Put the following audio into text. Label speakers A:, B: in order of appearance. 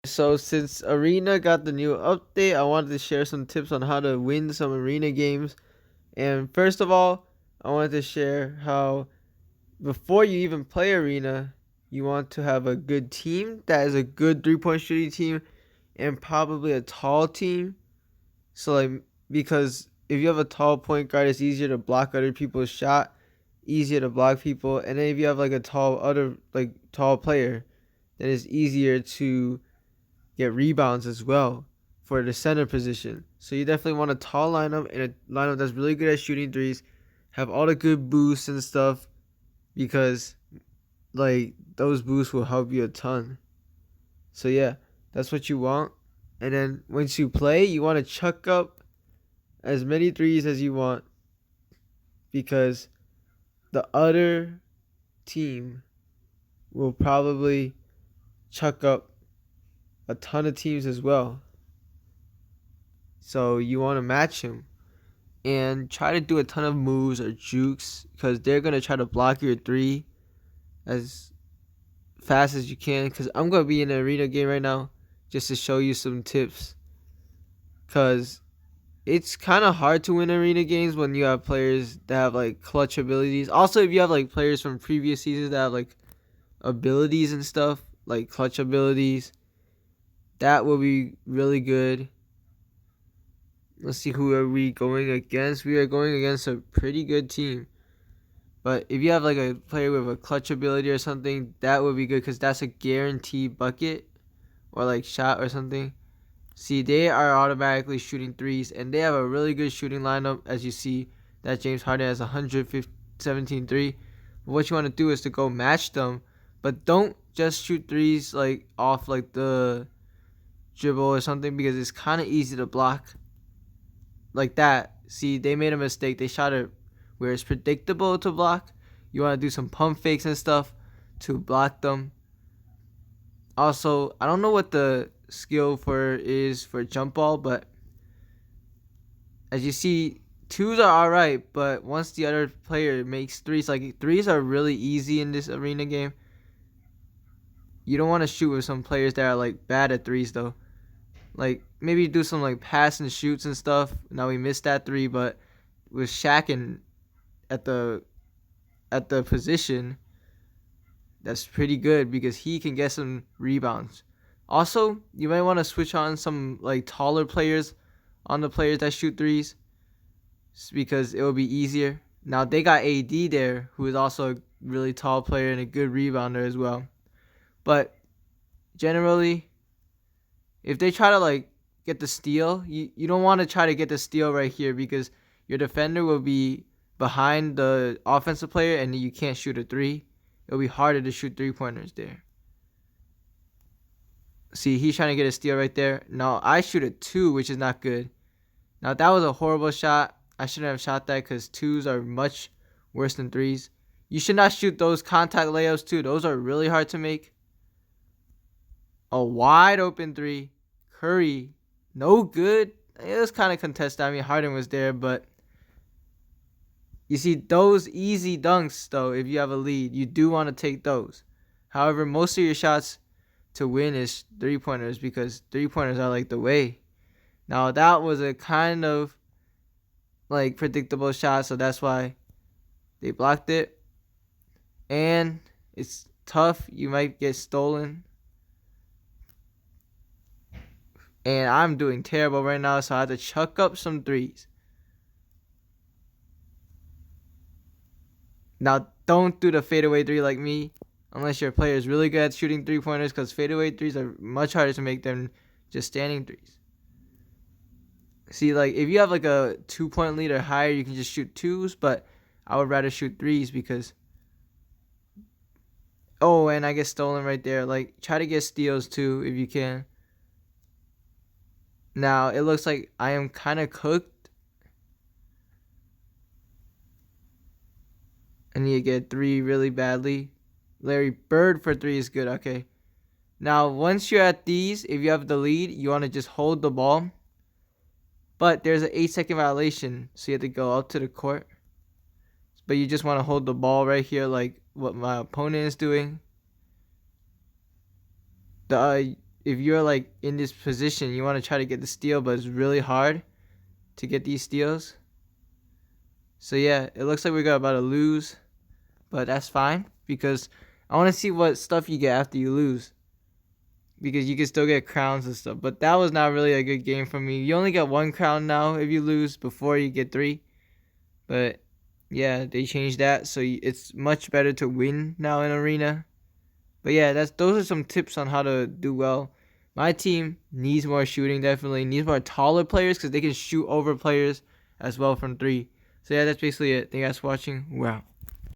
A: So since Arena got the new update, I wanted to share some tips on how to win some Arena games. And first of all, I wanted to share how before you even play Arena, you want to have a good team that is a good three-point shooting team and probably a tall team. So like because if you have a tall point guard, it's easier to block other people's shot, easier to block people, and then if you have like a tall player, then it's easier to get rebounds as well for the center position. So you definitely want a tall lineup and a lineup that's really good at shooting threes, have all the good boosts and stuff because like those boosts will help you a ton. So yeah, that's what you want. And then once you play, you want to chuck up as many threes as you want because the other team will probably chuck up a ton of teams as well. So you want to match him and try to do a ton of moves or jukes because they're going to try to block your three as fast as you can. Because I'm going to be in an arena game right now just to show you some tips. Because it's kind of hard to win arena games when you have players that have like clutch abilities. Also, if you have like players from previous seasons that have like abilities and stuff, like clutch abilities, that will be really good. Let's see, who are we going against? We are going against a pretty good team. But if you have like a player with a clutch ability or something, that would be good because that's a guaranteed bucket or like shot or something. See, they are automatically shooting threes and they have a really good shooting lineup. As you see, that James Harden has 117 3. What you want to do is to go match them, but don't just shoot threes like off like the dribble or something because it's kind of easy to block like that. See, they made a mistake. They shot it where it's predictable to block. You want to do some pump fakes and stuff to block them. Also, I don't know what the skill for is for jump ball, but as you see, twos are alright, but once the other player makes threes, like threes are really easy in this arena game. You don't want to shoot with some players that are like bad at threes though. Like maybe do some like pass and shoots and stuff. Now we missed that three, but with Shaq and at the position, that's pretty good because he can get some rebounds. Also, you might want to switch on some like taller players on the players that shoot threes because it will be easier. Now they got AD there, who is also a really tall player and a good rebounder as well. But generally, if they try to like get the steal, you don't want to try to get the steal right here because your defender will be behind the offensive player and you can't shoot a three. It'll be harder to shoot 3-pointers there. See, he's trying to get a steal right there. Now I shoot a two, which is not good. Now that was a horrible shot. I shouldn't have shot that because twos are much worse than threes. You should not shoot those contact layups too. Those are really hard to make. A wide open three. Curry, no good. It was kind of contested. I mean, Harden was there, but you see those easy dunks though. If you have a lead, you do want to take those. However, most of your shots to win is 3-pointers because 3-pointers are like the way. Now that was a kind of like predictable shot, so that's why they blocked it. And it's tough. You might get stolen. And I'm doing terrible right now, so I have to chuck up some threes. Now, don't do the fadeaway three like me, unless your player is really good at shooting 3-pointers, because fadeaway threes are much harder to make than just standing threes. See, like, if you have like a 2-point lead or higher, you can just shoot twos, but I would rather shoot threes because... Oh, and I get stolen right there. Like, try to get steals too if you can. Now, it looks like I am kind of cooked. I need to get three really badly. Larry Bird for three is good. Okay. Now, once you're at these, if you have the lead, you want to just hold the ball. But there's an 8-second violation, so you have to go up to the court. But you just want to hold the ball right here like what my opponent is doing. The if you're like in this position, you want to try to get the steal, but it's really hard to get these steals. So yeah, it looks like we're about to lose, but that's fine because I want to see what stuff you get after you lose, because you can still get crowns and stuff. But that was not really a good game for me. You only get 1 crown now if you lose before you get 3. But yeah, they changed that, so it's much better to win now in arena. But yeah, those are some tips on how to do well. My team needs more shooting, definitely needs more taller players because they can shoot over players as well from 3. So yeah, that's basically it. Thank you guys for watching. We're out.